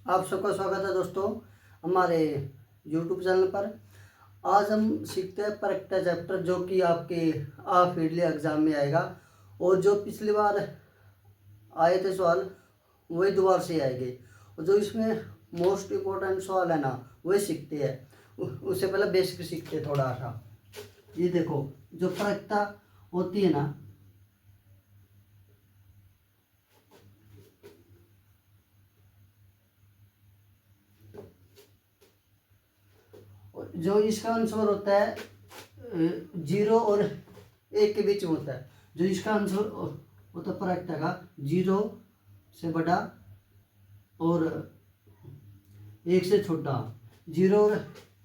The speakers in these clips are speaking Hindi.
आप सबका स्वागत है दोस्तों हमारे YouTube चैनल पर। आज हम सीखते हैं प्रैक्टिस चैप्टर जो कि आपके हाफ ईयरली एग्जाम में आएगा और जो पिछली बार आए थे सवाल वही दोबारा से आएंगे और जो इसमें मोस्ट इम्पोर्टेंट सवाल है ना वही सीखते हैं। उससे पहले बेसिक सीखते हैं थोड़ा सा। ये देखो जो प्रैक्टिस होती है ना जो इसका आंसर होता है 0 और 1 के बीच में होता है। जो इसका आंसर होता है प्रैक्टिस का 0 से बड़ा और 1 से छोटा, 0 और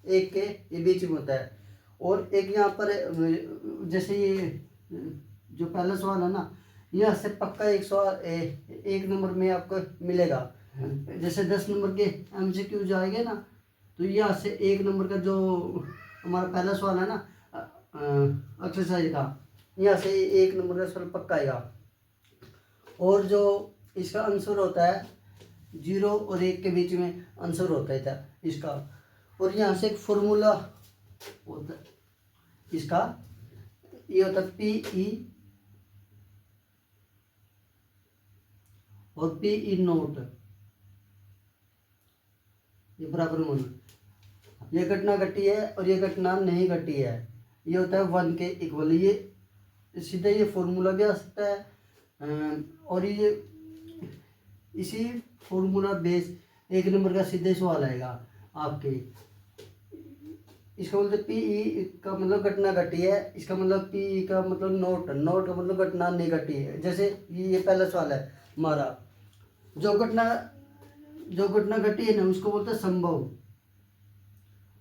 1 के ये बीच में होता है। और एक यहाँ पर जैसे ये जो पहला सवाल है ना यहाँ से पक्का एक सवाल 1 नंबर में आपको मिलेगा। जैसे 10 नंबर के MCQ जाएंगे ना तो यहाँ से 1 नंबर का जो हमारा पहला सवाल है ना एक्सरसाइज का यहाँ से 1 नंबर का सवाल पक्का आएगा। और जो इसका आंसर होता है 0 और 1 के बीच में आंसर होता है इसका। और यहाँ से एक फॉर्मूला होता है इसका, ये होता है PE और PE नोट, ये बराबर होना। ये घटना घटी है और ये घटना नहीं घटी है, ये होता है 1 के इक्वल। ये सीधा ये फॉर्मूला भी आ सकता है और ये इसी फॉर्मूला बेस 1 नंबर का सीधे सवाल आएगा आपके। इसका मतलब PE का मतलब घटना घटी है, इसका मतलब PE का मतलब नोट, नोट का मतलब घटना नहीं घटी है। जैसे ये पहला सवाल है हमारा, जो घटना घटी है ना उसको बोलते हैं संभव,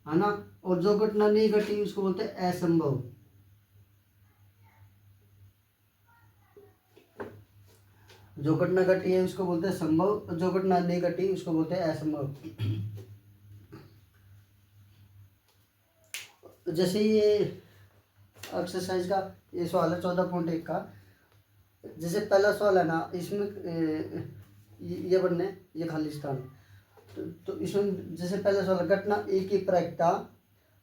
है ना। और जो घटना नहीं घटी उसको बोलते हैं असंभव। जो घटना घटी है उसको बोलते हैं संभव और जो घटना नहीं घटी उसको बोलते हैं असंभव। जैसे ये एक्सरसाइज का ये सवाल है 14.1 का। जैसे पहला सवाल है ना इसमें ये बनने ये खालिस्तान तो इसमें जैसे पहला सवाल घटना E की प्रायिकता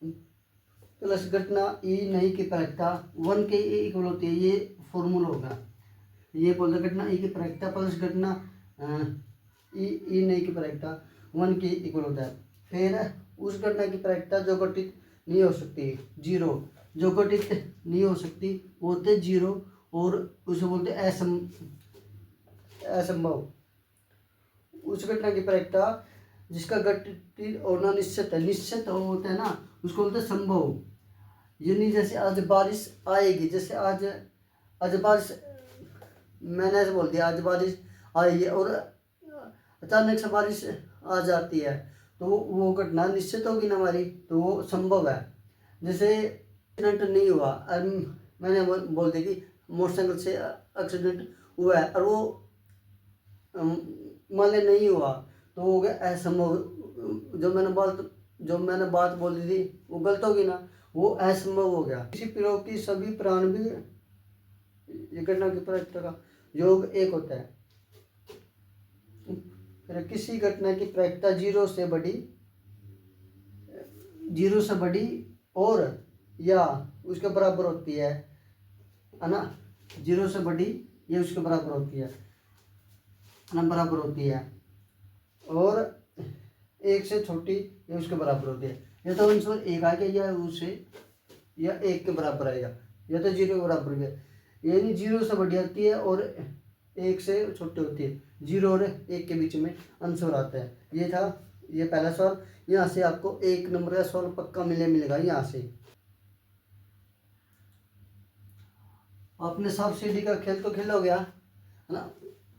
प्लस घटना E नहीं की प्रायिकता 1 के इक्वल होती है, ये फॉर्मूला होगा। ये बोलते घटना E की प्रायिकता प्लस घटना E नहीं की प्रायिकता 1 के इक्वल होता है। फिर उस घटना की प्रायिकता जो घटित नहीं हो सकती 0, जो घटित नहीं हो सकती वो होते 0 और उसे बोलते असंभव। उस घटना की प्रायिकता जिसका घटित होना निश्चित है, निश्चित होता है ना उसको बोलते हैं संभव। यानी जैसे आज बारिश आएगी, जैसे आज बारिश मैंने ऐसे बोल दिया आज बारिश आएगी और अचानक से बारिश आ जाती है तो वो घटना निश्चित होगी ना हमारी, तो वो संभव है। जैसे एक्सीडेंट नहीं हुआ, मैंने बोल दी कि मोटरसाइकिल से एक्सीडेंट हुआ है और वो मान लिया नहीं हुआ तो वो हो गया असंभव। जो मैंने बात बोली थी वो गलत होगी ना, वो असंभव हो गया। किसी प्रयोग की सभी प्राण भी ये घटना की प्रायिकता का योग 1 होता है। फिर किसी घटना की प्रायिकता 0 से बड़ी और या उसके बराबर होती है ना। 0 से बड़ी या उसके बराबर होती है ना, बराबर होती है। और 1 से छोटी या उसके बराबर होती है। या तो आंसर 1 आ गया या उससे या 1 के बराबर आएगा या तो 0 के बराबर भी है। यानी 0 से बड़ी आती है और 1 से छोटी होती है, 0 और 1 के बीच में आंसर आता है। ये था ये पहला सवाल। यहाँ से आपको 1 नंबर का सवाल पक्का मिलेगा। यहाँ से आपने सांप सीढ़ी का खेल तो खेला हो गया है ना।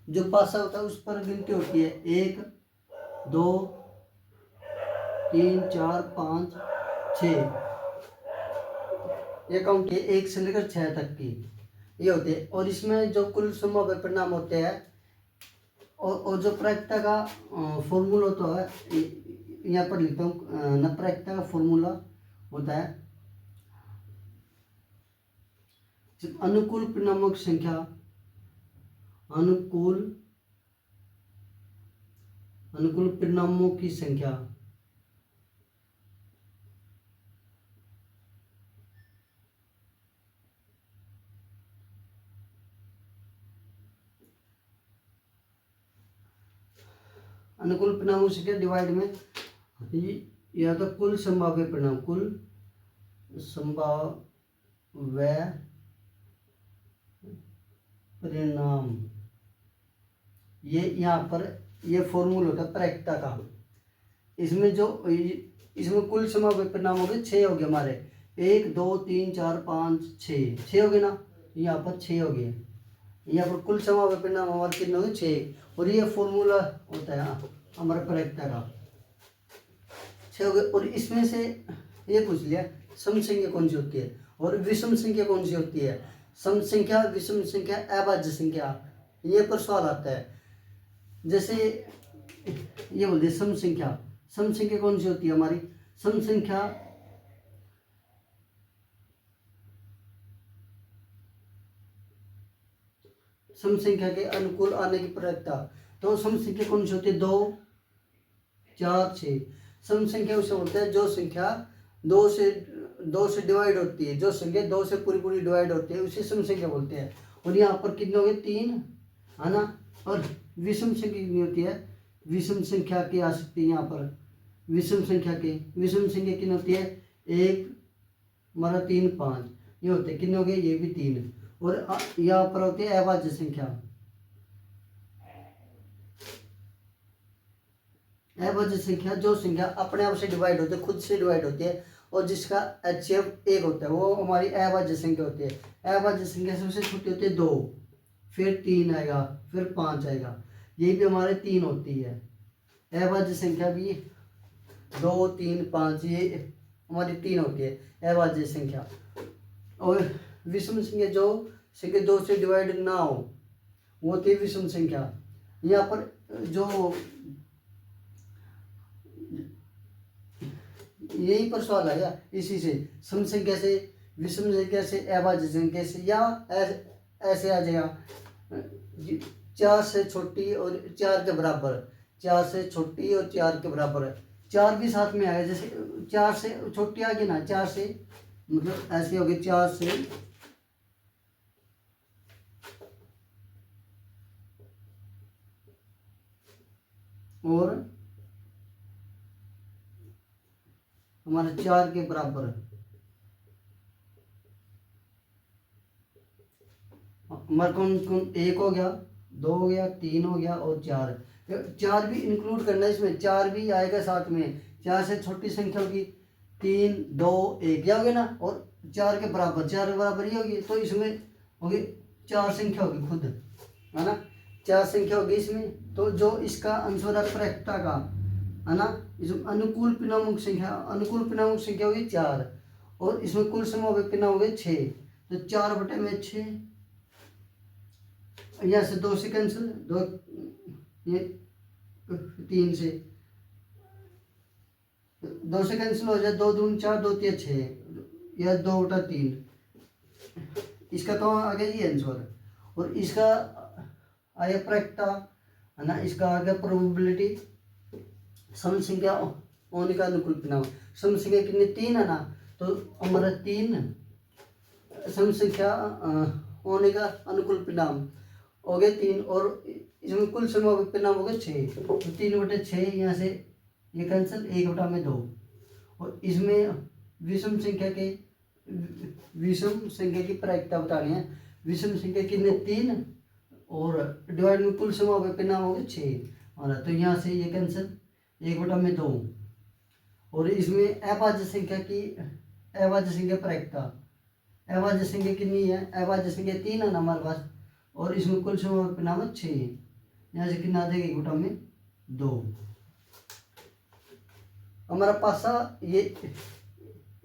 जो पासा होता है उस पर गिनती होती है 1 2 3 4 5 6, ये काउंट है 1 से लेकर 6 तक की ये होते हैं। और इसमें जो कुल संभाव्य परिणाम होते हैं और जो प्रायिकता का फॉर्मूला होता है यहाँ पर लिखता हूँ न। प्रायिकता का फॉर्मूला होता है अनुकूल परिणामों की संख्या, अनुकूल अनुकूल परिणामों की संख्या। अनुकूल परिणामों की संख्या डिवाइड में या तो कुल संभाव्य परिणाम, कुल संभाव्य परिणाम, ये यहाँ पर ये फॉर्मूला होता है प्रायिकता का। इसमें जो इसमें कुल संभाव्य परिणाम हो गए 6 हो गए हमारे, 1 2 3 4 5 6 हो गए ना, यहाँ पर 6 हो गए। यहाँ पर कुल संभाव्य परिणाम हमारे कितने हो गए 6, और ये फॉर्मूला होता है हमारा प्रायिकता का, 6 हो गए। और इसमें से ये पूछ लिया सम संख्या कौन सी होती है और विषम संख्या कौन सी होती है। सम संख्या, विषम संख्या, अभाज्य संख्या, ये पर सवाल आता है। जैसे ये बोलते सम संख्या, सम संख्या कौन सी होती है हमारी, सम संख्या सम संख्या के अनुकूल आने की प्रायिकता, तो सम संख्या कौन सी होती है, 2 4 6। सम संख्या उसे बोलते हैं जो संख्या 2 से डिवाइड होती है, जो संख्या 2 से पूरी पूरी डिवाइड होती है उसे सम संख्या बोलते हैं। और यहाँ पर कितने हो गए 3, है ना। और विषम संख्या कितनी होती है, विषम संख्या की आ सकती है यहाँ पर, विषम संख्या कितनी होती है, 1 हमारा 3 5, ये होते हैं कितने हो गए, ये भी 3। और यहाँ पर होती है अभाज्य संख्या, अभाज्य संख्या जो संख्या अपने आप से डिवाइड होती है, खुद से डिवाइड होती है, और जिसका HCF 1 होता है, वो हमारी अभाज्य संख्या होती है। अभाज्य संख्या सबसे छोटी होती है 2, फिर 3 आएगा, फिर 5 आएगा, ये भी हमारे 3 होती है। अभाज्य संख्या भी 2 3 5 ये हमारी 3 होती है अभाज्य संख्या। और विषम संख्या जो संख्या 2 से डिवाइड ना हो वो होती है विषम संख्या। यहाँ पर जो यही पर सवाल आएगा इसी से, सम संख्या से, विषम संख्या से, अभाज्य संख्या से, या ऐसे आ जाएगा 4 से छोटी और 4 के बराबर, 4 से छोटी और 4 के बराबर, 4 भी साथ में आएगा। जैसे 4 से छोटी आ गई ना, 4 से मतलब ऐसे हो गए 4 से और हमारे 4 के बराबर, हमारे कौन कौन 1 हो गया, 2 हो गया, 3 हो गया और 4। 4 भी इंक्लूड करना है इसमें, 4 भी आएगा साथ में। 4 से छोटी संख्या होगी 3 2 1, क्या हो गया ना, और 4 के बराबर, 4 के बराबर ही होगी, तो इसमें होगी 4 संख्या होगी खुद, है ना, 4 संख्या होगी इसमें। तो जो इसका आंसर है प्रायिकता का, है ना, इसमें अनुकूल परिणामों की संख्या, अनुकूल परिणामों की संख्या होगी 4, और इसमें कुल संभाव्य परिणाम हो गए 6, तो 4/6, यहाँ से 2 से कैंसिल, 2 ये 3 से 2 से कैंसिल हो जाए, 2 दूनी 4, 2 3 6, या 2/3, इसका तो आ गया ये आंसर। और इसका आया प्रायिकता, है ना, इसका आ गया प्रोबेबिलिटी, सम संख्या होने का अनुकूल परिणाम। सम संख्या कितनी 3 है ना, तो हमारा 3 सम संख्या होने का अनुकूल परिणाम हो गए 3, और इसमें कुल संभाव्य परिणाम हो गए 6, तो 3/6 यहाँ से ये कैंसिल, 1/2। और इसमें विषम संख्या की प्रायिकता बतानी है। विषम संख्या कितने 3, और डिवाइड में कुल संभाव्य परिणाम हो गए 6, और तो यहाँ से ये कैंसिल, 1/2। और इसमें अभाज्य संख्या प्रायिकता, अभाज्य संख्या कितनी है, अभाज्य संख्या 3 है ना हमारे पास, और इसमें कुल संभाव्य परिणाम है 6, यहाँ से कितना आ जाएगा 1/2। हमारा पासा ये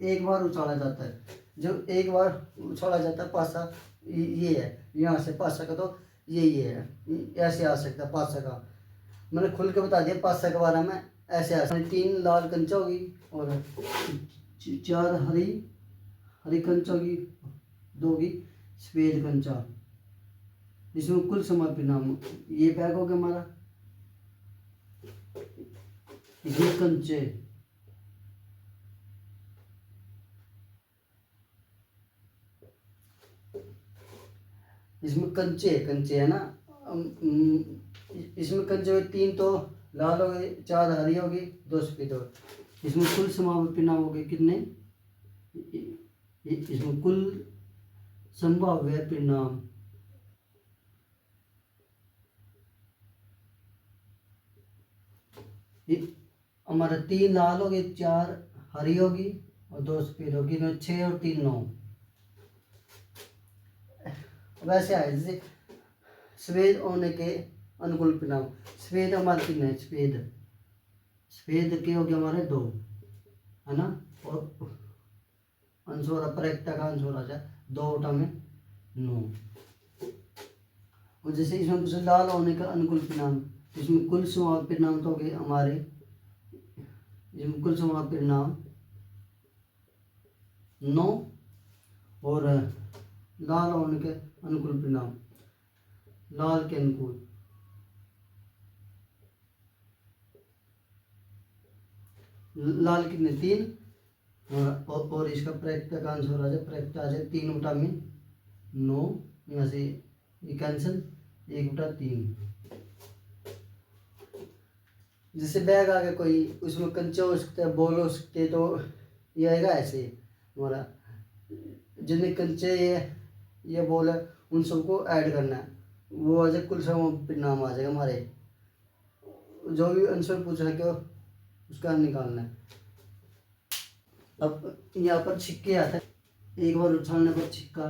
एक बार उछाला जाता है, जब एक बार उछाला जाता है पासा, ये है यहाँ से पासा का, तो ये है, ऐसे आ सकता है पासा का। मैंने खुल के बता दिया पासा के बारे में, ऐसे आ सकता, 3 लाल कंचा होगी और 4 हरी कंचा होगी, 2 होगी सफेद कंचा, जिसमें कुल समय परिणाम, ये बैग हो गया हमारा। इसमें कंचे, इसमें कंचे कंचे है ना। इसमें कंचे हुए 3 तो लाल हो गए, 4 हरी होगी, 2 सफेद हो गए। इसमें कुल संभाव्य परिणाम हो गए कितने? इसमें कुल संभाव्य परिणाम हमारा 3 लाल होगी, 4 हरी होगी और 2 सफेद होगी। 6 और 3 9। वैसे आए जैसे सफेद होने के अनुकूल परिणाम। सफेद हमारे कितने हैं? सफेद के हो गए हमारे 2 है ना। और अंशोरा प्रैक्टा का अंशोरा जाए 2 उठा में 9। और जैसे इसमें कुछ लाल होने का अनुकूल परिणाम, इसमें कुल संभाव्य परिणाम तो हो गए हमारे, इसमें कुल संभाव्य परिणाम 9 और लाल होने के अनुकूल परिणाम, लाल के अनुकूल लाल कितने? 3 और इसका प्रैक्टा का आंसर आ जाए, प्रैक्टा आ जाए 3 बटा में 9, यहाँ से ये कैंसिल, 1 बटा 3। जैसे बैग आ गया कोई, उसमें कंचे हो सकते हैं, बॉल हो सकते हैं, तो ये आएगा ऐसे हमारा, जितने कंचे ये बॉल है उन सबको ऐड करना है, वो आ जाए कुल परिणाम आ जाएगा हमारे। जो भी आंसर पूछा है क्या उसका निकालना है। अब यहाँ पर छिक्के आता है, एक बार उछालने पर छिक्का,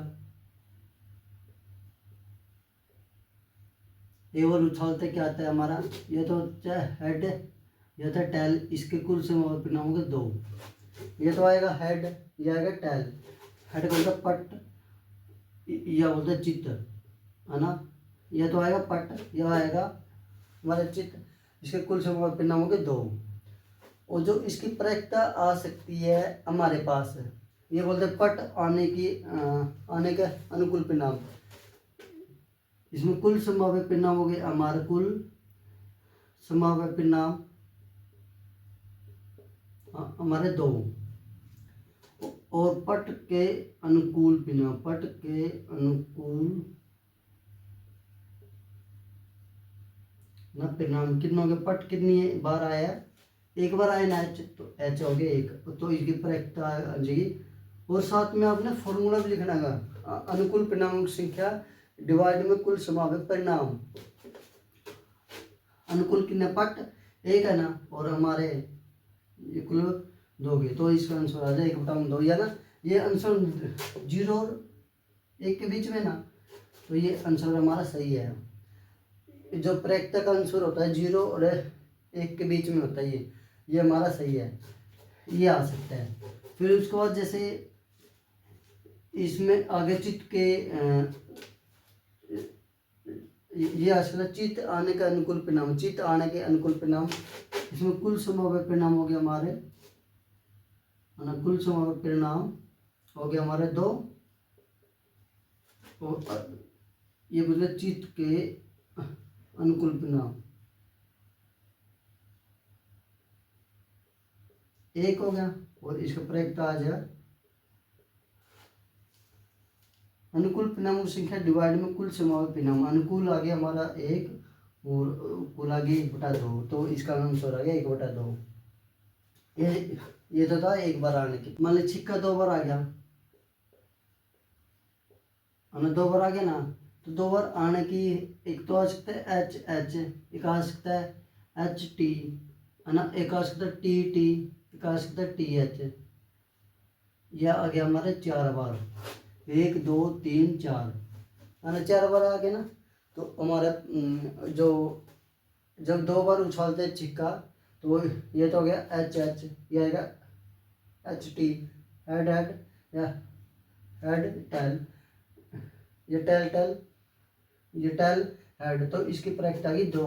एक बार उछालते क्या आता है हमारा, ये तो होता है हेड, ये होता है टेल। इसके कुल से परिणाम होंगे 2। ये तो आएगा हेड, ये आएगा टेल। हेड बोलता है पट, यह बोलता है चित्त है ना। यह तो आएगा पट, यह आएगा हमारा चित्त। इसके कुल से परिणाम होंगे 2। और जो इसकी प्रायिकता आ सकती है हमारे पास, ये बोलते हैं पट आने के अनुकूल परिणाम। इसमें कुल संभाव्य परिणाम हो गए हमारे, कुल संभाव्य परिणाम हमारे 2 और पट के अनुकूल परिणाम, पट के अनुकूल ना परिणाम कितने हो गए? पट कितनी बार आया? एक बार आया ना एच, तो एच हो गया 1, तो इसकी प्रायिकता आ जाएगी। और साथ में आपने फॉर्मूला भी लिखना है, अनुकूल परिणामों की संख्या डिवाइड में कुल संभाव्य परिणाम। अनुकूल कितने? पट 1 है ना, और हमारे ये कुल 2 गए, तो इसका आंसर आ जाए 1 बटा 2, या ना। ये आंसर 0 और 1 के बीच में ना, तो ये आंसर हमारा सही है। जो प्रायिकता का आंसर होता है 0 और 1 के बीच में होता है, ये हमारा सही है, ये आ सकता है। फिर उसके बाद जैसे इसमें आगे चित्त के ये आ सकता है चित्त आने का अनुकूल परिणाम, चित्त आने के अनुकूल परिणाम। इसमें कुल संभाव्य परिणाम हो गया हमारे, कुल संभाव्य परिणाम हो गया हमारे 2। और ये बोले चित्त के अनुकूल परिणाम 1 हो गया, और इसका प्रायिकता आ जाए अनुकूल परिणामों की संख्या डिवाइड में कुल संभाव्य परिणाम। अनुकूल आ गया हमारा 1 और कुल आ गया 1 बटा 2, तो इसका आंसर आ गया 1 बटा 2। ये तो था 1 बार आने की। मान ली छिक्का 2 बार आ गया, 2 बार आ गया ना, तो 2 बार आने की एक तो आ सकता है एच एच, एक आ सकता है एच टी है ना, एक आ सकता है टी टी, एक आ सकता है टी एच। यह आ गया हमारे 4 बार, 1 2 3 4 है ना, 4 बार आ गया ना। तो हमारा जो जब 2 बार उछालते हैं छिक्का, तो ये तो हो गया एच एच, ये आएगा एच टी, हेड हेड या हेड टेल, ये टेल टेल, ये टेल हेड। तो इसकी प्रायिकता की 2,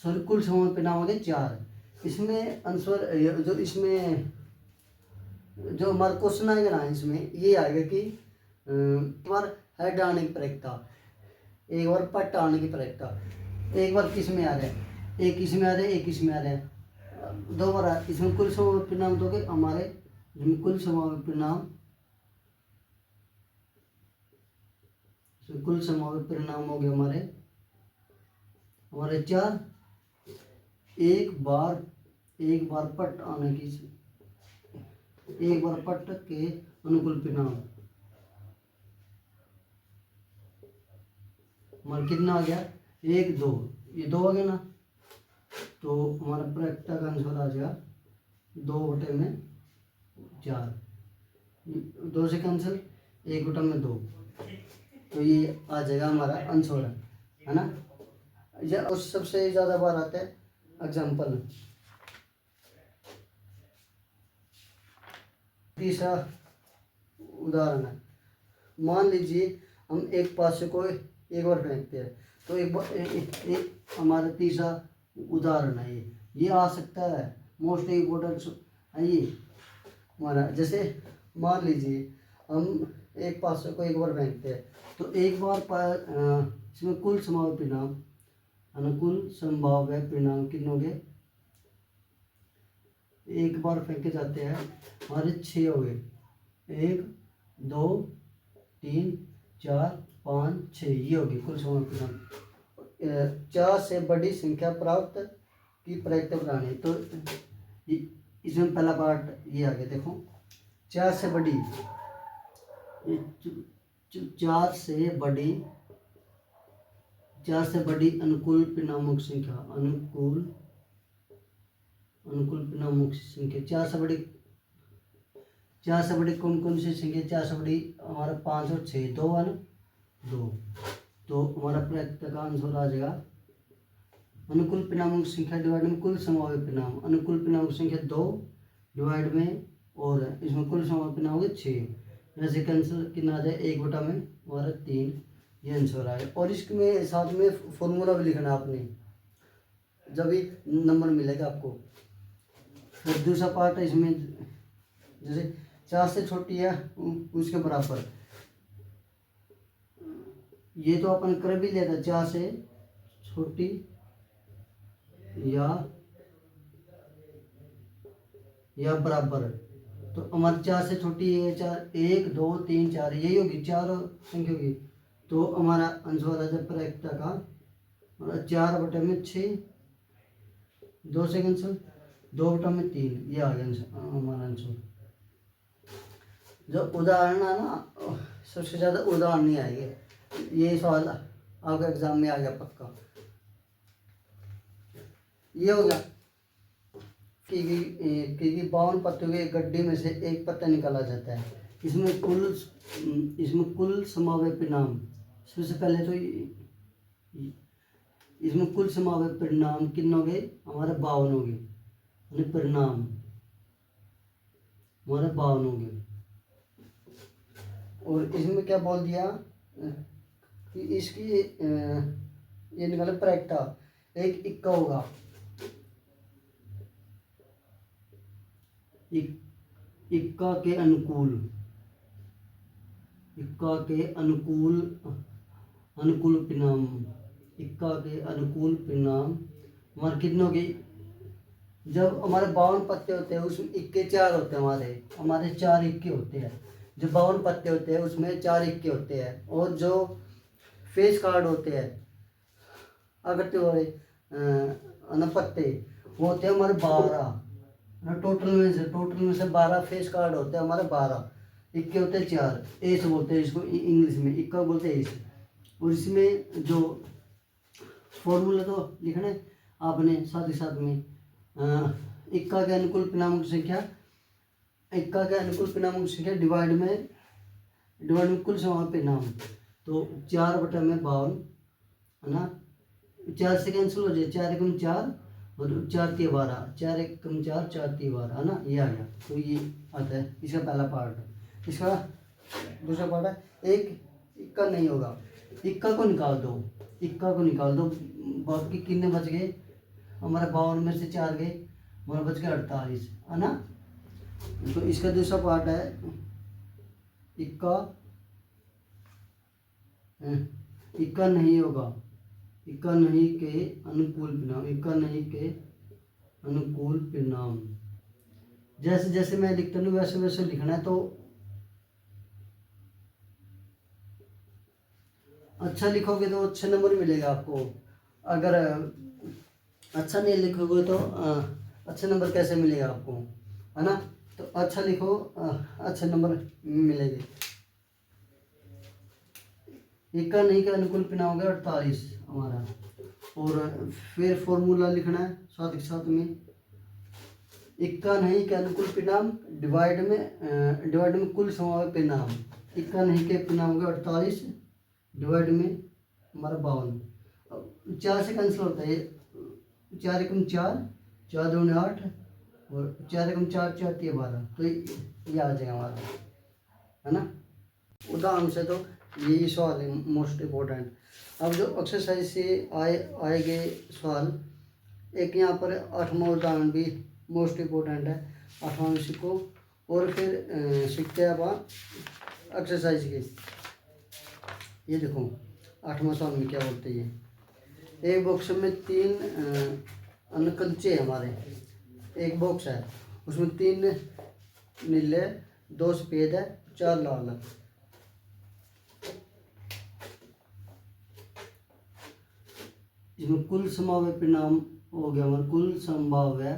सॉरी कुल संभाव्य परिणाम हो गए 4। इसमें आंसर जो इसमें जो हमारा क्वेश्चन आएगा ना, इसमें ये आएगा कि बार हेड आने की प्रायिकता, एक बार पट आने की प्रायिकता, एक बार किस में आ रहा है एक इसमें आ रहे एक इसमें आ रहे हैं, दो बार इसमें कुल समावेश परिणाम तो हमारे इसमें कुल समावेश परिणाम, कुल समावेश परिणाम हो गए हमारे चार। एक बार पट आने की, एक बार पट के अनुकूल परिणाम हमारा कितना आ गया, एक दो, ये दो आ गया ना, तो हमारा प्रैक्टिकल का आंसर आ जाएगा 2/4, दो से कैंसिल, 1/2, तो ये आ जाएगा हमारा आंसर, है ना। या उस सबसे ज़्यादा बार आता है एग्जाम्पल। तीसरा उदाहरण है, मान लीजिए हम एक पासे को एक बार फेंकते हैं, तो एक हमारा तीसरा उदाहरण है ये आ सकता है मोस्ट इम्पोर्टेंट है ये हमारा। जैसे मान लीजिए हम एक पासे को एक बार फेंकते हैं, तो एक बार इसमें कुल संभाव्य परिणाम, अनुकूल संभाव्य परिणाम कितने हो गए, एक बार फेंके जाते हैं हमारे 6 हो गए, 1 2 3 4 5 6, ये हो गए कुल संभाव्य परिणाम। 4 से बड़ी संख्या प्राप्त की प्रयत्न बनाने, तो इसमें पहला पार्ट ये आ गया, देखो 4 से बड़ी, 4 से बड़ी अनुकूल परिणामों की संख्या, अनुकूल परिणामों की संख्या, 4 से बड़ी कौन कौन सी संख्या, 4 से बड़ी हमारा 5 और 6, 2 है ना, 2, तो हमारा प्रयत्न का आंसर आ जाएगा अनुकूल परिणामों की संख्या डिवाइड में कुल संभाव्य परिणाम, अनुकूल परिणामों की संख्या 2 डिवाइड में, और इसमें कुल संभाव्य परिणाम होंगे 6, ऐसे कैंसिल कितना आ जाए 1/में हमारा 3, ये आंसर आएगा। और इसमें साथ में फॉर्मूला भी लिखना आपने, जब भी नंबर मिलेगा आपको। फिर दूसरा पार्ट है इसमें, जैसे 4 से छोटी है उसके बराबर, ये तो अपन कर भी लेता, 4 से छोटी या बराबर, तो हमारे 4 से छोटी है 4, 1 2 3 4, यही होगी 4 संख्या होगी, तो हमारा आंसर आ जाए प्रयत्न का 4/6, 2 से कैंसिल, 2/3, ये आ गया हमारा आंसर। जो उदाहरण है ना, सबसे ज़्यादा उदाहरण नहीं आएंगे, ये सवाल आपका एग्जाम में आ गया पक्का। ये हो गया कि 52 पत्तों के गड्ढे में से एक पत्ता निकाला जाता है, इसमें कुल संभाव्य परिणाम, सबसे पहले तो इसमें कुल संभाव्य परिणाम कितने हो गए हमारे 52 हो गए, परिणाम हमारे 52 हो गए। और इसमें क्या बोल दिया कि इसकी ये निकाले प्रैक्टा, एक इक्का होगा, इक्का के अनुकूल परिणाम, इक्का के अनुकूल परिणाम हमारे कितने हो गए, जब हमारे 52 पत्ते होते हैं उसमें इक्के 4 होते हैं, हमारे 4 इक्के होते हैं, जो 52 पत्ते होते हैं उसमें 4 इक्के होते हैं, और जो फेस कार्ड होते हैं अगर वाले पत्ते वो होते हैं हमारे 12, टोटल में से 12 फेस कार्ड होते हैं हमारे, 12 इक्के होते हैं 4, एस बोलते हैं इसको इंग्लिश में, इक्का बोलते हैं एस। और इसमें जो फॉर्मूला तो लिखना है आपने साथ ही साथ में, इक्का के अनुकूल परिणामों की संख्या, इक्का के अनुकूल परिणामों की संख्या डिवाइड में कुल संभाव्य परिणाम, तो 4/52 है ना, 4 से कैंसिल हो जाए, 4 एकम 4 और 4 3 12, 4 एकम 4 4 3 12 है ना, ये आ गया। तो ये आता है इसका पहला पार्ट। इसका दूसरा पार्ट है एक इक्का नहीं होगा, इक्का को निकाल दो, बाकी कितने बच गए हमारे 52 में से 4 गए, हमारा बच गया 48 है ना। तो इसका दूसरा पार्ट है इक्का नहीं होगा, इक्का नहीं के अनुकूल परिणाम, इक्का नहीं के अनुकूल परिणाम। जैसे जैसे मैं लिखता हूँ वैसे वैसे लिखना है। तो अच्छा लिखोगे तो अच्छे नंबर मिलेगा आपको, अगर अच्छा नहीं लिखोगे तो अच्छे नंबर कैसे मिलेगा आपको, है ना। तो अच्छा लिखो, अच्छे नंबर मिलेंगे। इक्का नहीं का अनुकूल परिणाम हो गया 48 हमारा। और फिर फॉर्मूला लिखना है साथ के साथ में, इक्का नहीं के अनुकूल परिणाम डिवाइड में कुल समावेश परिणाम। इक्का नहीं के परिणाम हो गया 48 डिवाइड में हमारा 52। 4 से कैंसिल होता है, 4 एकम 4, 4 दूनी 8 और 4 एकम 4, 4 3 12। तो ये आ जाएगा हमारा, है ना। उदाहरण से तो यही सवाल है मोस्ट इम्पोर्टेंट। अब जो एक्सरसाइज से आएंगे सवाल, एक यहाँ पर 8वां उदाहरण भी मोस्ट इम्पोर्टेंट है, 8वां भी सीखो। और फिर सीखते हैं अब एक्सरसाइज के। ये देखो 8वां सवाल में क्या बोलते हैं, एक बॉक्स में 3 अनकंचे हमारे, एक बॉक्स है उसमें 3 नीले, 2 सफ़ेद है, 4 लाल है। इसमें कुल संभाव्य परिणाम हो गया हमारा, कुल संभाव्य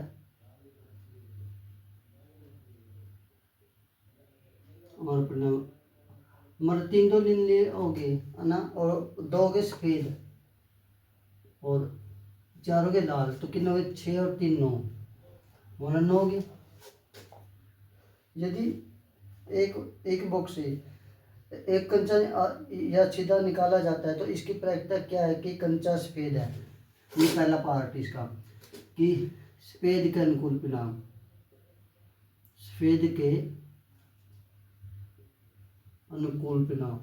हमारा परिणाम हमारे 3 तो नीले हो गए, है ना, और 2 हो गए सफ़ेद और 4 हो गए लाल। तो कितने हो गए, 6 और 3 9, हमारा 9 हो गए। यदि एक बॉक्स से एक कंचा या छीदा निकाला जाता है तो इसकी प्रायिकता क्या है कि कंचा सफ़ेद है। ये पहला पार्ट इसका, कि सफ़ेद के अनुकूल परिणाम, सफ़ेद के अनुकूल परिणाम।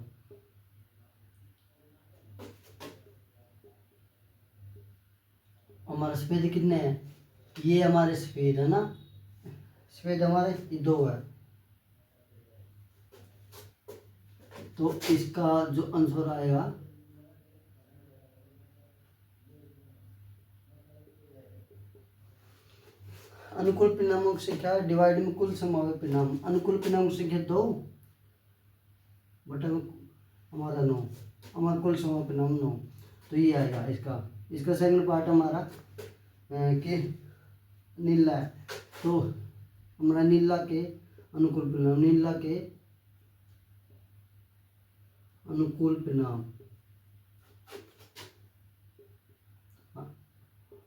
हमारे सफ़ेद कितने हैं, ये हमारे सफ़ेद है ना, सफ़ेद हमारे 2 है। तो इसका जो आंसर आएगा अनुकूल परिणामों की संख्या डिवाइड में कुल संभावित परिणाम। अनुकूल परिणामों की संख्या 2 बटा हमारा 9, हमारा कुल संभावित परिणाम 9। तो ये आएगा इसका सेकंड पार्ट हमारा कि नीला है। तो हमारा नीला के अनुकूल परिणाम, नीला के अनुकूल परिणाम,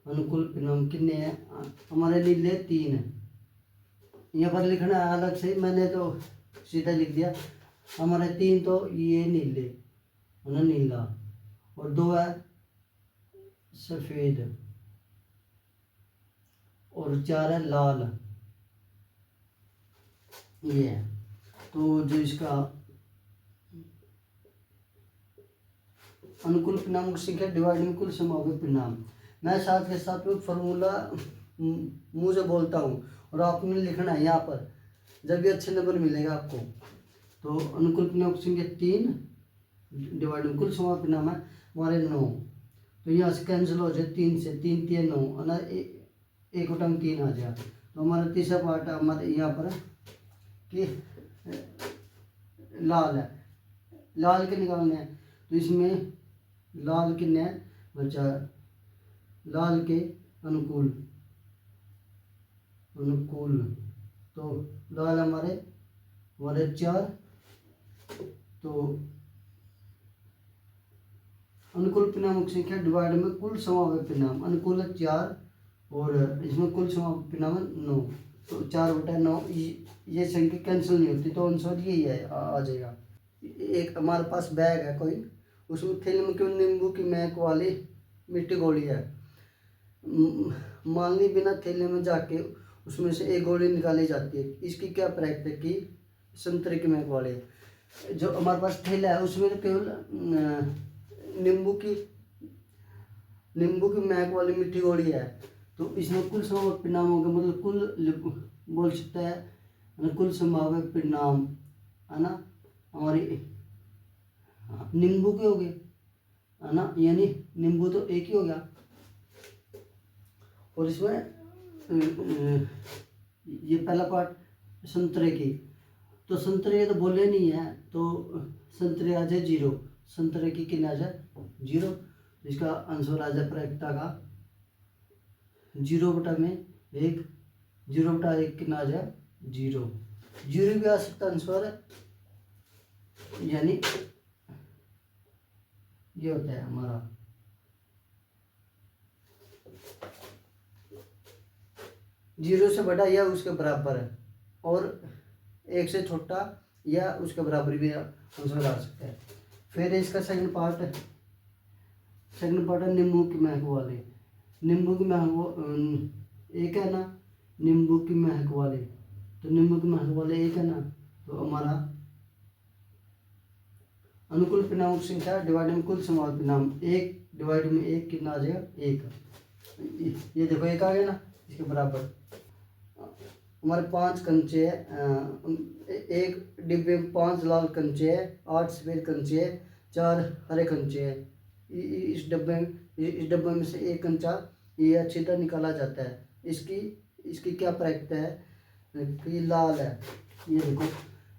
अनुकूल परिणाम कितने हैं हमारे, नीले 3 है। यहाँ पर लिखना है अलग से, मैंने तो सीधा लिख दिया। हमारे 3 तो ये नीले है ना, नीला, और 2 है सफ़ेद और 4 है लाल, ये है। तो जो इसका अनुकूल परिणामों की संख्या डिवाइड में कुल संभावित परिणाम। मैं साथ के साथ में फार्मूला मुँह से बोलता हूँ और आपने लिखना है यहाँ पर, जब भी अच्छे नंबर मिलेगा आपको। तो अनुकूल परिणाम की संख्या 3 डिवाइड में कुल संभावित परिणाम है हमारे 9। तो यहाँ से कैंसिल हो जाए, 3 से 3 3 9 है ना, एक बटा 3 आ जाए। तो हमारा तीसरा पार्ट हमारे यहाँ पर कि लाल है, लाल के निकालने हैं। तो इसमें लाल कितने हैं बच्चा, लाल के अनुकूल, तो लाल हमारे 4। तो अनुकूल परिणामों की संख्या डिवाइड में कुल संभावित परिणाम, अनुकूल 4 और इसमें कुल संभावित परिणाम 9। तो 4 बटा 9, ये संख्या कैंसिल नहीं होती, तो आंसर यही है आ जाएगा। एक हमारे पास बैग है कोई, उसमें थैले में क्यों नींबू की महक वाली मिट्टी गोली है। मान ली बिना थैले में जाके उसमें से एक गोली निकाली जाती है, इसकी क्या प्रायिकता की संतरे की महक वाली है। जो हमारे पास थैला है उसमें तो केवल नींबू की महक वाली मिट्टी गोली है। तो इसमें कुल संभावित परिणाम होगा, मतलब कुल बोल सकता है कुल संभावित परिणाम, है ना, हमारी नींबू के हो गए। है ना, यानी नींबू तो एक ही हो गया। और इसमें ये पहला पार्ट संतरे की, तो संतरे तो बोले नहीं है, तो संतरे आ जाए 0, संतरे की कितना आ जाए 0, इसका आंसर आ जाए प्रायिकता का 0/1, 0/1 कितना आ जाए 0, 0 भी आ सकता आंसर, यानी ये होता है हमारा 0 से बड़ा या उसके बराबर है, और 1 से छोटा या उसके बराबर भी आंसर आ सकता है। फिर इसका सेकंड पार्ट है नींबू की महक वाले, नींबू की महक एक है ना, नींबू की महक वाले, तो नींबू की महक वाले एक है ना, तो हमारा अनुकूल परिणाम संख्या डिवाइड में कुल संभावित परिणाम, 1 डिवाइड में 1 कितना आ जाएगा 1, ये देखो 1 आ गया ना, इसके बराबर हमारे 5 कंचे एक डिब्बे में 5 लाल कंचे है, 8 सफेद कंचे है, 4 हरे कंचे है। इस डब्बे में से एक कंचा ये अच्छी तरह निकाला जाता है, इसकी क्या प्रायिकता है कि लाल है। ये देखो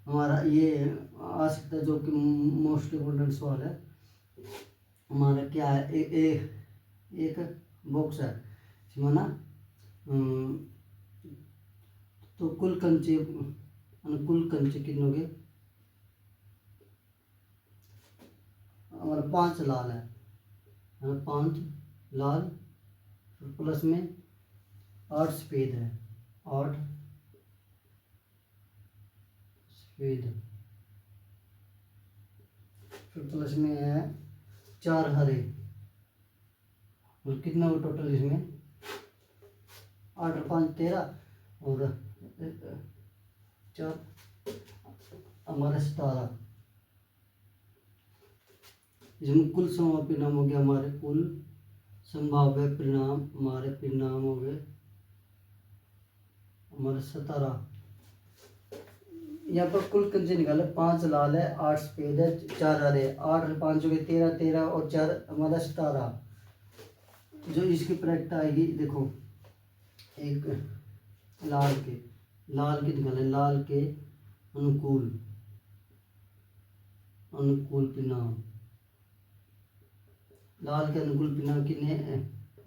हमारा ये आ सकता है, जो कि मोस्ट इम्पोर्टेंट सवाल है हमारा, क्या है एक बॉक्स है इसमें ना, तो कुल कंचे अनुकुल कंचे कितने हो गए हमारा 5 लाल है, 5 लाल, प्लस में 8 सफेद है, 8 सफेद, फिर प्लस में है 4 हरे, और कितना हो टोटल इसमें 8 और 5 13, और 4 हमारे 17, इसमें कुल संभाव्य परिणाम हो गया हमारे, कुल संभाव्य परिणाम हमारे परिणाम हो गए हमारे 17। यहाँ पर कुल कंचे निकाले, 5 लाल है, 8 सफेद है, 4 हरे, 8 और 5 हो गए 13, 13 और 4 हमारा 17। जो इसकी प्रायिकता आएगी देखो, एक लाल के निकाले, लाल के अनुकूल परिणाम, लाल के अनुकूल परिणाम कितने,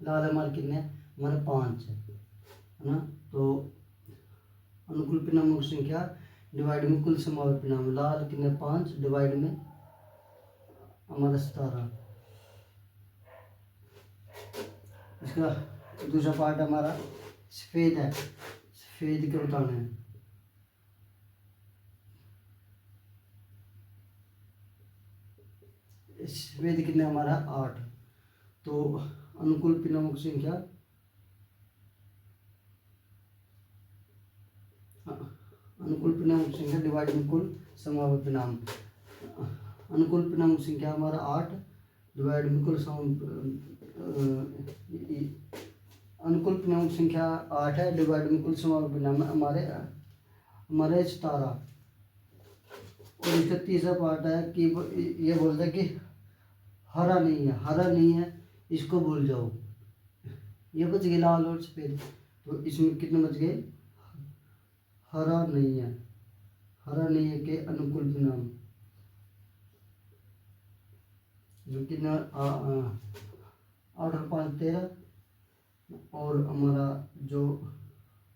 लाल हमारे कितने हमारे 5 है ना, तो अनुकूल परिणामों की संख्या डिवाइड में कुल संभावित परिणाम, लाल कितने 5 डिवाइड में हमारा 17। इसका दूसरा पार्ट हमारा सफेद है, सफेद के बताना है, सफेद कितने हमारा 8, तो अनुकूल परिणामों की संख्या अनुकूल परिणामों की संख्या डिवाइड में कुल संभावित परिणाम, अनुकूल परिणामों की संख्या हमारा 8 डिवाइड में कुल अनुकूल परिणामों की संख्या 8 है, डिवाइड में कुल संभावित परिणाम हमारे 17। और इसका तीसरा पार्ट है कि ये बोलता है कि हरा नहीं है, इसको भूल जाओ, ये बच गए लाल और सफेद, तो इसमें कितने बच गए, हरा नहीं है के अनुकूल परिणाम, जो कितना 8 और 5 13, और हमारा जो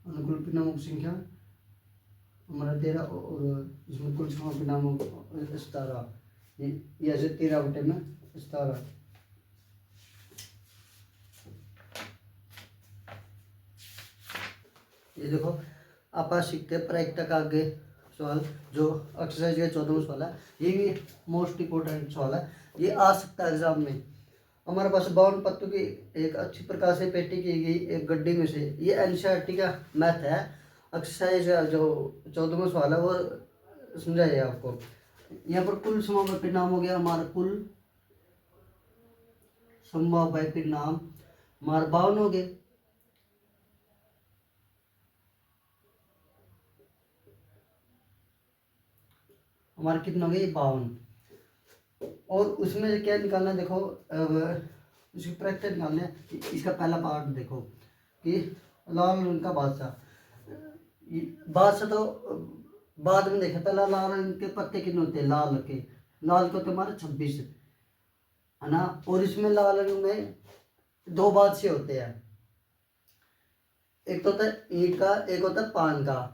अनुकूल परिणामों की संख्या हमारा 13, और इसमें कुल संभावित परिणामों 17, ये ऐसे 13/17। ये देखो आप सीखते हैं प्रायिकता का आगे सवाल, जो एक्सरसाइज का 14वां सवाल है, ये भी मोस्ट इम्पोर्टेंट सवाल है, ये आ सकता है एग्जाम में। हमारे पास 52 पत्तों की एक अच्छी प्रकार से पेटी की गई एक गड्ढे में से, ये एनसीईआरटी का मैथ है, एक्सरसाइज जो 14वां सवाल है वो समझाइए आपको। यहाँ पर कुल संभाव्य परिणाम हो गया हमारा, कुल संभाव्य परिणाम हमारे 52 हो गए, हमारे कितने हो गए 52। और उसमें से क्या निकालना है देखो, अब उसकी प्रैक्टिस निकालने हैं। इसका पहला पार्ट देखो कि लाल रंग का बादशाह। बादशाह तो बाद में देखे, पहला लाल रंग के पत्ते कितने होते हैं, लाल के होते हमारे 26, है ना। और इसमें लाल रंग में दो बादशाह होते हैं, एक तो होता है ईंट का, एक होता है पान का।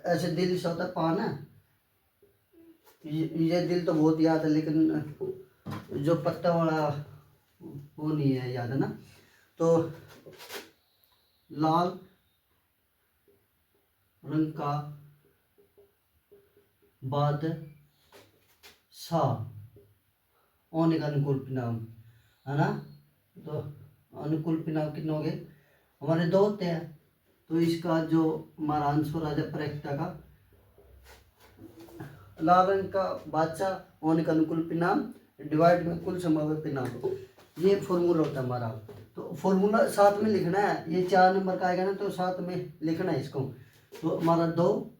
ऐसे दिल से होता है पान है, ये दिल तो बहुत याद है, लेकिन जो पत्ता वाला वो नहीं है याद, है ना। तो लाल रंग का बादशाह होने का अनुकूल परिणाम, है ना। तो अनुकूल परिणाम कितने हो गए हमारे, 2 होते हैं। तो इसका जो हमारा आंसर आ जाए परीक्षा का, लाल रंग का बादशाह होने का अनुकूल परिणाम डिवाइड में कुल संभावित परिणाम, ये फॉर्मूला होता है हमारा। तो फॉर्मूला साथ में लिखना है, ये 4 नंबर का आएगा ना, तो साथ में लिखना है इसको। तो हमारा 2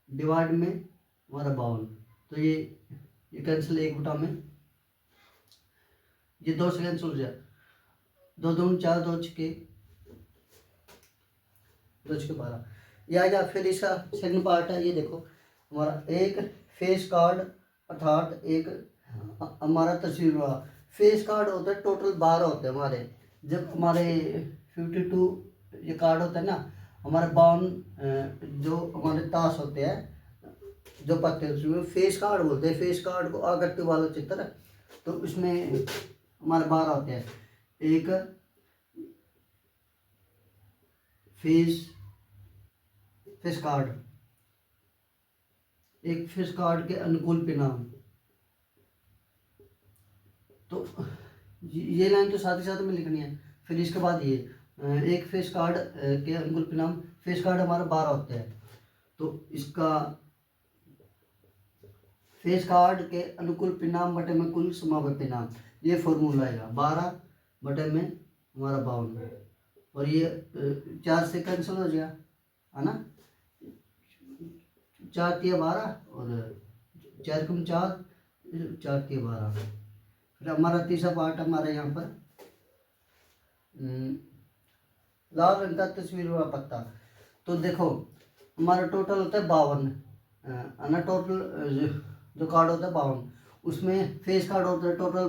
डिवाइड में हमारा 52, तो ये कैंसिल, 1/, में ये 2 से कैंसिल हो जाए, 2 दूनी 4, 2 छके 12, ये आ गया। फिर इसका सेकंड पार्ट है, ये देखो हमारा एक फेस कार्ड, अर्थात एक हमारा तस्वीर वाला फेस कार्ड होता है। टोटल 12 होते हैं हमारे, जब हमारे 52 ये कार्ड होता है ना, हमारे 52 जो हमारे ताश होते हैं, जो पत्ते उसमें फेस कार्ड बोलते हैं। फेस कार्ड को आकृति वाला चित्र है, तो उसमें हमारे 12 होते हैं। एक फेस कार्ड, एक फेस कार्ड के अनुकूल परिणाम, तो ये लाइन तो साथ ही साथ में लिखनी है। फिर इसके बाद ये एक फेस कार्ड के अनुकूल परिणाम, फेस कार्ड हमारा 12 होते हैं, तो इसका फेस कार्ड के अनुकूल परिणाम बटे में कुल समावेश परिणाम, ये फॉर्मूला आएगा 12 बटे में हमारा 52, और ये 4 से कैंसिल हो जाएगा, है ना। 4 तिया 12 और 4 कम 4, 4 तिया 12। फिर हमारा तीसरा पार्ट हमारा यहाँ पर लाल रंग का तस्वीर वाला पत्ता। तो देखो हमारा टोटल होता है 52, है ना। टोटल जो कार्ड होता है 52, उसमें फेस कार्ड होता है टोटल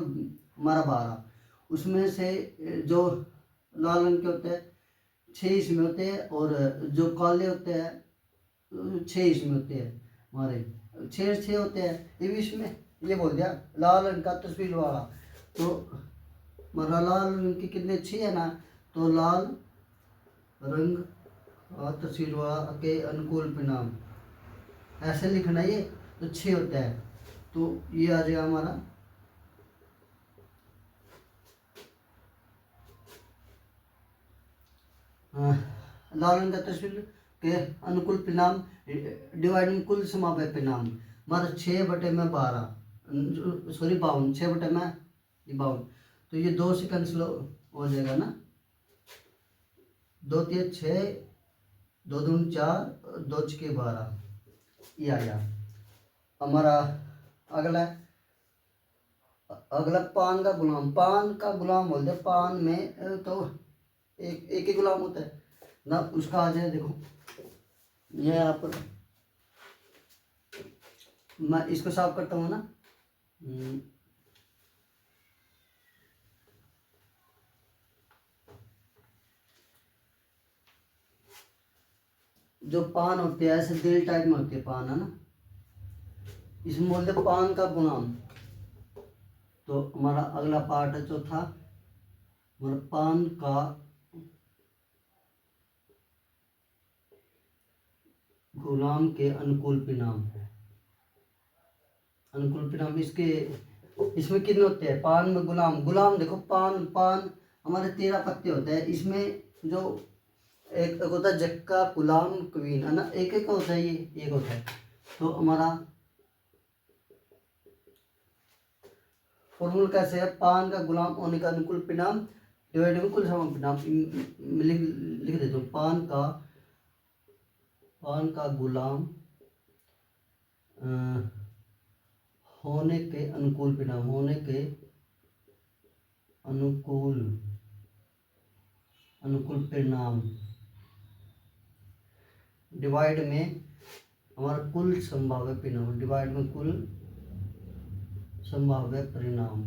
हमारा 12, उसमें से जो लाल रंग के होते हैं 6 इसमें होते हैं, और जो काले होते हैं 6 इसमें होते हैं, हमारे 6 होते हैं। ये भी इसमें ये बोल दिया लाल रंग का तस्वीर वाला, तो हमारा लाल रंग की कितने 6 है ना, तो लाल रंग और तस्वीर वाला के अनुकूल परिणाम ऐसे लिखना, ये तो 6 होता है, तो ये आ जाएगा हमारा लाल रंग का तस्वीर के अनुकूल परिणाम डिवाइडिंग कुल समावेश परिणाम, हमारा 6 बटे में 12, सॉरी 52, 6 बटे में 52, तो ये 2 से कैंसिल हो जाएगा ना, 2 तिया 6, 2 दूनी 4, 2 छके 12, ये आ गया हमारा। अगला पान का गुलाम, पान का गुलाम बोलते हैं। पान में तो एक ही गुलाम होता है ना, उसका आ जाए देखो, ये यहाँ पर मैं इसको साफ करता हूँ ना। जो पान होते हैं ऐसे दिल टाइप में होते हैं पान, है ना, इसमें बोलते हैं पान का गुलाम। तो हमारा अगला पार्ट है चौथा, हमारा पान का गुलाम के अनुकूल परिणाम। अनुकूल परिणाम इसमें कितने होते हैं, पान में गुलाम देखो, पान हमारे 13 पत्ते होते हैं। इसमें जो एक होता है जक्का, गुलाम, क्वीन, है ना, एक एक होता है, ये एक होता है। तो हमारा फॉर्मूला कैसे है, पान का गुलाम होने का अनुकूल परिणाम डिवाइड में कुल समान परिणाम, लिख देता हूँ। पान का गुलाम होने के अनुकूल परिणाम, होने के अनुकूल अनुकूल परिणाम डिवाइड में हमारा कुल संभाव्य परिणाम, डिवाइड में कुल संभाव्य परिणाम।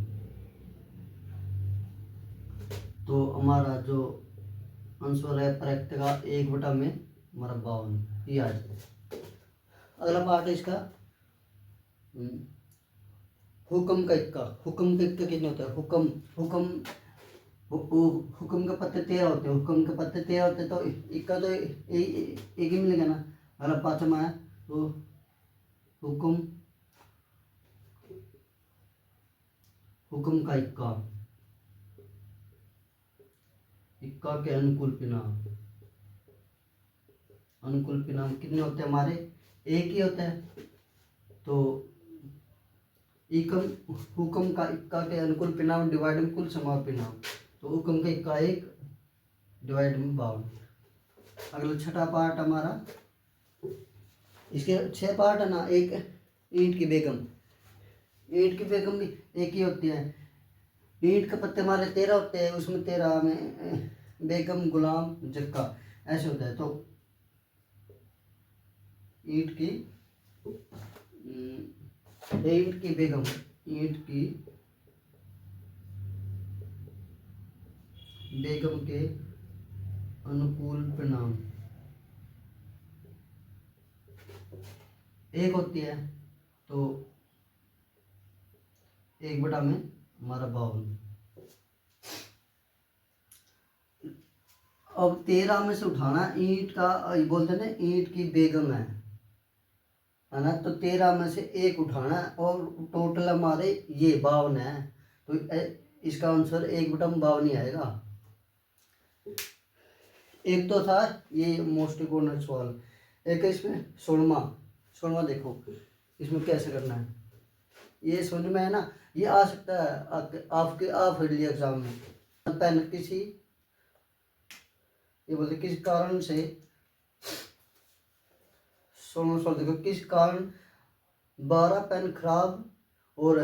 तो हमारा जो आंसर है प्रैक्ट का 1 में हमारा 52 ये आ जाए। अगला पार्ट है इसका हुक्म का इक्का। हुक्म का इक्का कितने होता है? हुक्म के पत्ते 13 होते हैं, हुक्म के पत्ते 13 होते हैं, तो इक्का तो एक ही मिलेगा ना। अगला 5 है तो हुक्म का इक्का, इक्का के अनुकूल परिणाम, अनुकूल परिणाम कितने होते हैं हमारे? एक ही होता है। तो हुक्म का इक्का के अनुकूल परिणाम डिवाइड में कुल संभाव्य परिणाम, तो हुक्म का इक्का 1 डिवाइड में 52। अगला छठा पार्ट हमारा, इसके 6 पार्ट है ना। एक ईंट की बेगम, ईंट की बेगम भी एक ही होती है। ईंट के पत्ते हमारे 13 होते हैं, उसमें 13 में बेगम, गुलाम, जक्का ऐसे होता है। तो ईंट की बेगम, ईंट की बेगम के अनुकूल परिणाम 1 होती है, तो 1 में हमारा 52। अब 13 में से उठाना, ईंट का बोलते हैं ना, ईंट की बेगम है ना, तो 13 में से 1 उठाना और टोटल हमारे ये 52 है। तो इसका आंसर 1 में 52 ही आएगा। एक तो था ये मोस्ट इम्पोर्टेंट सवाल, एक इसमें 16वां देखो इसमें कैसे करना है। ये समझ में है ना, ये आ सकता है आपके आप एग्जाम में। पेन किसी, ये बोलते किस कारण से, 16वां सवाल देखो, किस कारण 12 पेन खराब और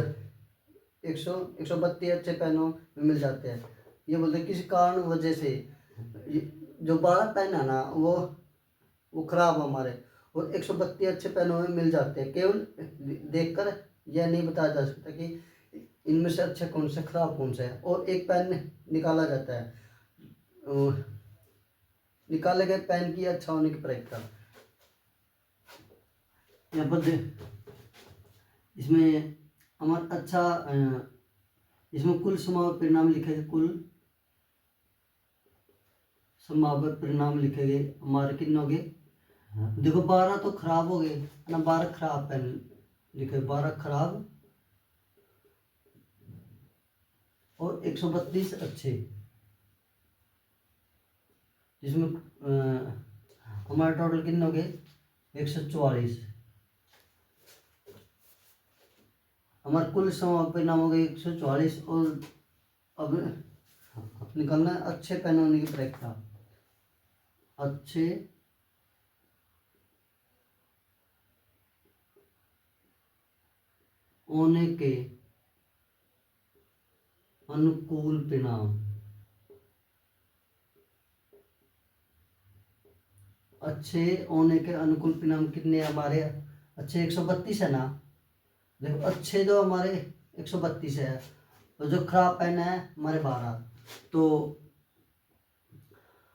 132 अच्छे पेनों में मिल जाते हैं। ये बोलते किस कारण वजह से जो 12 पेन है ना वो खराब हमारे और 132 अच्छे पेनों में मिल जाते हैं। केवल देखकर यह नहीं बताया जा सकता कि इनमें से अच्छा कौन सा, खराब कौन सा है। और एक पेन निकाला जाता है, निकाले गए पेन की अच्छा होने की परीक्षा। यहाँ पर इसमें हमारा अच्छा, इसमें कुल संभाव्य परिणाम लिखेंगे, कुल संभाव्य परिणाम लिखेंगे हमारे कितने हो गए? देखो 12 तो खराब हो गए ना, 12 खराब पेन लिखे, 12 खराब और 132 अच्छे, जिसमें हमारा टोटल कितने हो गए? 144। हमारा कुल संभाव्य परिणाम हो गए 144। और अब निकलना अच्छे पेन होने की परीक्षा, अच्छे होने के अनुकूल परिणाम, अच्छे होने के अनुकूल परिणाम कितने हमारे? अच्छे 132 है ना। देखो अच्छे जो हमारे 132 है और जो खराब पेन है हमारे 12। तो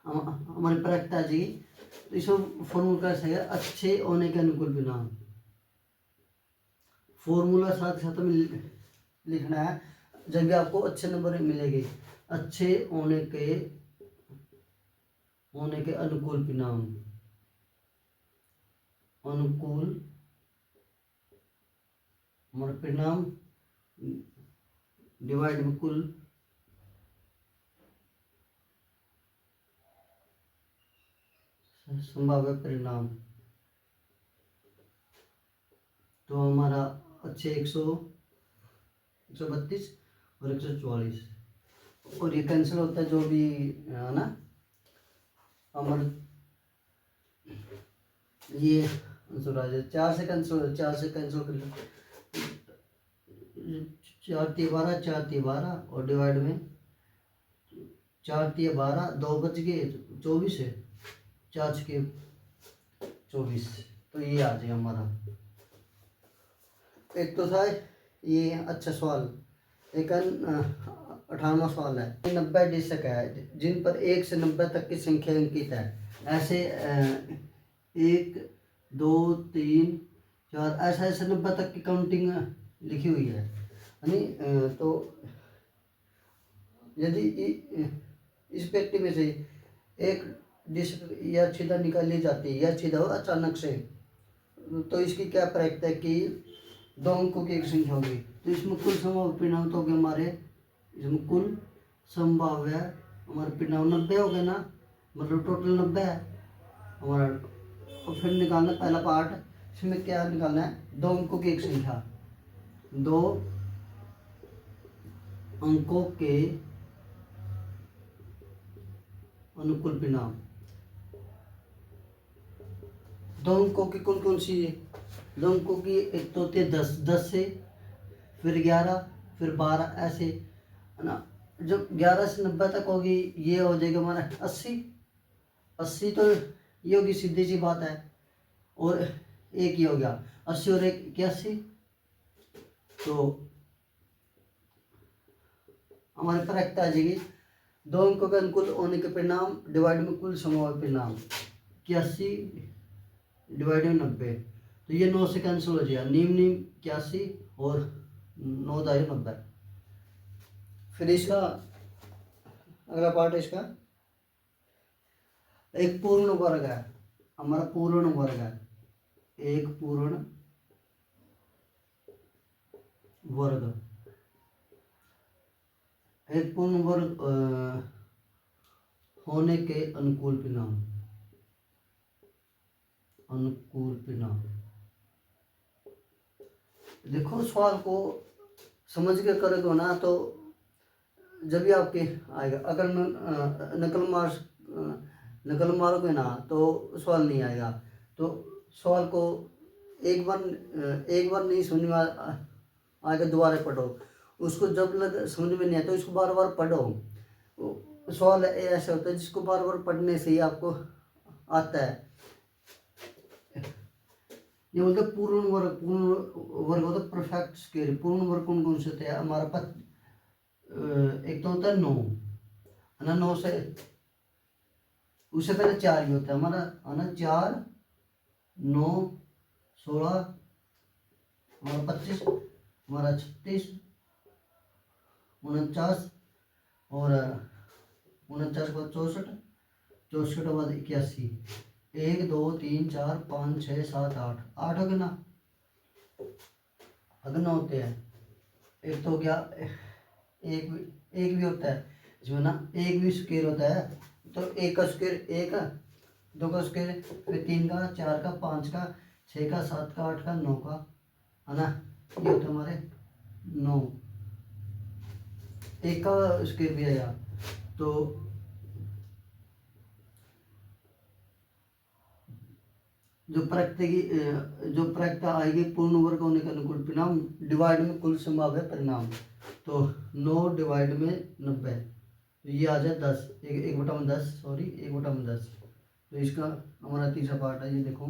हमारे परीक्षा जी, तो इसमें फॉर्मूला कैसे है? अच्छे होने के अनुकूल परिणाम, फॉर्मूला साथ साथ में लिखना है जब भी आपको अच्छे नंबर मिलेंगे। अच्छे होने के अनुकूल परिणाम, अनुकूल हमारा परिणाम डिवाइड में कुल संभाव्य परिणाम। तो हमारा अच्छे 132 और 144, और ये कैंसिल होता है जो भी है ना हमारा, ये आंसर आ जाए 4 से कैंसिल कर लो। 4 3 12, 4 3 12 और डिवाइड में 4 3 12, 2 बच गए 24 है, 4 छके 24। तो ये आ जाएगा हमारा। एक तो था ये अच्छा सवाल। एक 58वां सवाल है, 90 डिशक है जिन पर 1 से 90 तक की संख्या अंकित है। ऐसे 1 2 3 4 ऐसा ऐसे 90 तक की काउंटिंग लिखी हुई है। यानी तो यदि इस पेटी में से एक डिस्क या छेदा निकाली जाती है या छेदा हो अचानक से, तो इसकी क्या प्रक्रिया है कि 2 अंकों की एक संख्या होगी। तो इसमें कुल संभाव्य परिणाम तो हो गए हमारे, इसमें कुल संभाव्य हमारे परिणाम 90 हो गए ना, मतलब टोटल 90 है हमारा। और फिर निकालना पहला पार्ट, इसमें क्या निकालना है, 2 अंकों की एक संख्या, 2 अंकों के अनुकूल परिणाम। 2 अंकों की कौन कौन सी है, 2 अंकों की एक तो होती है 10, 10 से फिर 11 फिर 12 ऐसे है ना। जब 11 से 90 तक होगी ये हो जाएगा हमारा 80, 80 तो ये होगी सीधी सी बात है। और एक ही हो गया 80 और 1 81। तो हमारे पर रखता आ जाएगी 2 अंकों के अनुकूल होने के परिणाम डिवाइड में कुल संभाव्य परिणाम 81 डिवाइड में 90। तो ये 9 से कैंसिल हो जाएगा, नीम नीम 81 और 9 दाई 90। फिर इसका अगला पार्ट है, इसका एक पूर्ण वर्ग है हमारा, पूर्ण वर्ग है, एक पूर्ण वर्ग, एक पूर्ण वर्ग होने के अनुकूल परिणाम, अनुकूल परिणाम। देखो सवाल को समझ के करोगे ना तो जब भी आपके आएगा। अगर नकल मारोगे ना तो सवाल नहीं आएगा। तो सवाल को एक बार नहीं समझ में आएगा, दोबारा पढ़ो उसको। जब लग समझ में नहीं आता तो इसको बार बार पढ़ो। सवाल ऐसा होता है जिसको बार बार पढ़ने से ही आपको आता है। ये बोलते पूर्ण वर्ग, पूर्ण वर्ग होता है परफेक्ट स्क्वायर। पूर्ण वर्ग कौन कौन से होते हैं हमारा पास, एक तो होता है 9 है ना, 9 से उससे पहले 4 ही होता है हमारा है ना, 4 9 16 हमारा 25 हमारा 36 49 और 49 के बाद 64 64 के बाद 81 1 2 3 4 5 6 7 8 8 हो गए ना। अगर 9 होते हैं, एक तो क्या एक भी होता है इसमें ना, एक भी स्क्वायर होता है। तो एक का स्क्वायर एक, 2 का स्क्वायर फिर 3 का 4 का 5 का 6 का 7 का 8 का 9 का है ना। ये होता है हमारे 9, एक का स्क्वायर भी आया। तो जो प्रक्रिया आएगी पूर्ण वर्ग होने का अनुकूल परिणाम डिवाइड में कुल संभाव्य परिणाम। तो 9 डिवाइड में 90, तो ये आ जाए 10, एक बटा में 10, सॉरी 1 बटा में 10। तो इसका हमारा तीसरा पार्ट है, ये देखो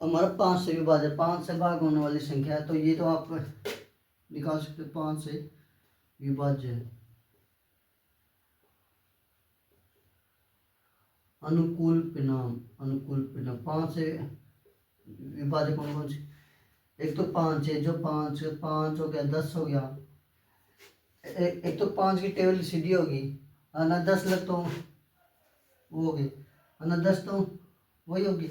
हमारा 5 से विभाजन, 5 से भाग होने वाली संख्या है। तो ये तो आप निकाल सकते 5 से विभाजन, अनुकूल परिणाम, अनुकूल परिणाम 5 से विभाजन कौन कौन सी, एक तो 5 है, जो 5 5 हो गया 10 हो गया। एक तो 5 की टेबल सीधी होगी है ना, 10 लग तो वो होगी है ना, 10 तो वही होगी।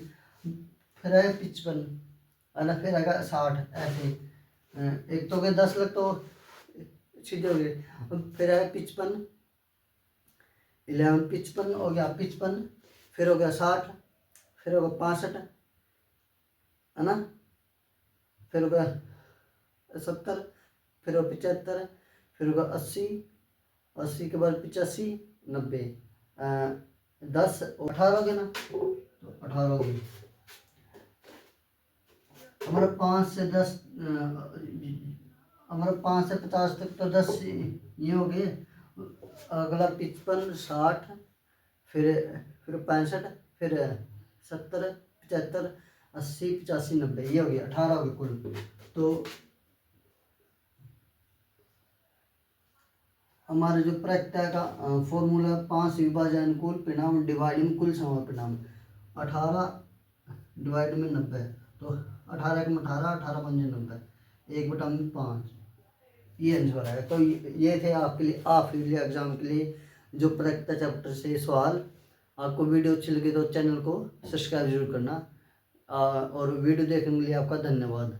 फिर आएगा 55 है ना, फिर आएगा 60 ऐसे। एक तो के 10 लग तो सीधे हो गए। फिर आएगा 55 11 55 हो गया 55, फिर हो गया 60, फिर होगा 65 है ना, फिर होगा 70, फिर होगा 75, फिर होगा 80, 80 के बाद 85 90 10 18 हो गया ना, तो 18 हो गई। हमारा 5 से 10 हमारा 5 से 50 तक तो 10 ये हो गए। अगला 55, 60, फिर 65, फिर 70, 75, 80, 85, 90, ये हो गया 18 हो गए कुल। तो हमारे जो प्रत्यय का फॉर्मूला 5 विभाजन कुल परिणाम डिवाइड कुल समापरिणाम 18 डिवाइड में 90, तो 18 में 18, 18 पंजे 90, 1/5, ये आंसर है। तो ये थे आपके लिए आखिरी एग्जाम के लिए जो प्रत्यय चैप्टर से सवाल। आपको वीडियो अच्छी लगी तो चैनल को सब्सक्राइब जरूर करना और वीडियो देखने के लिए आपका धन्यवाद।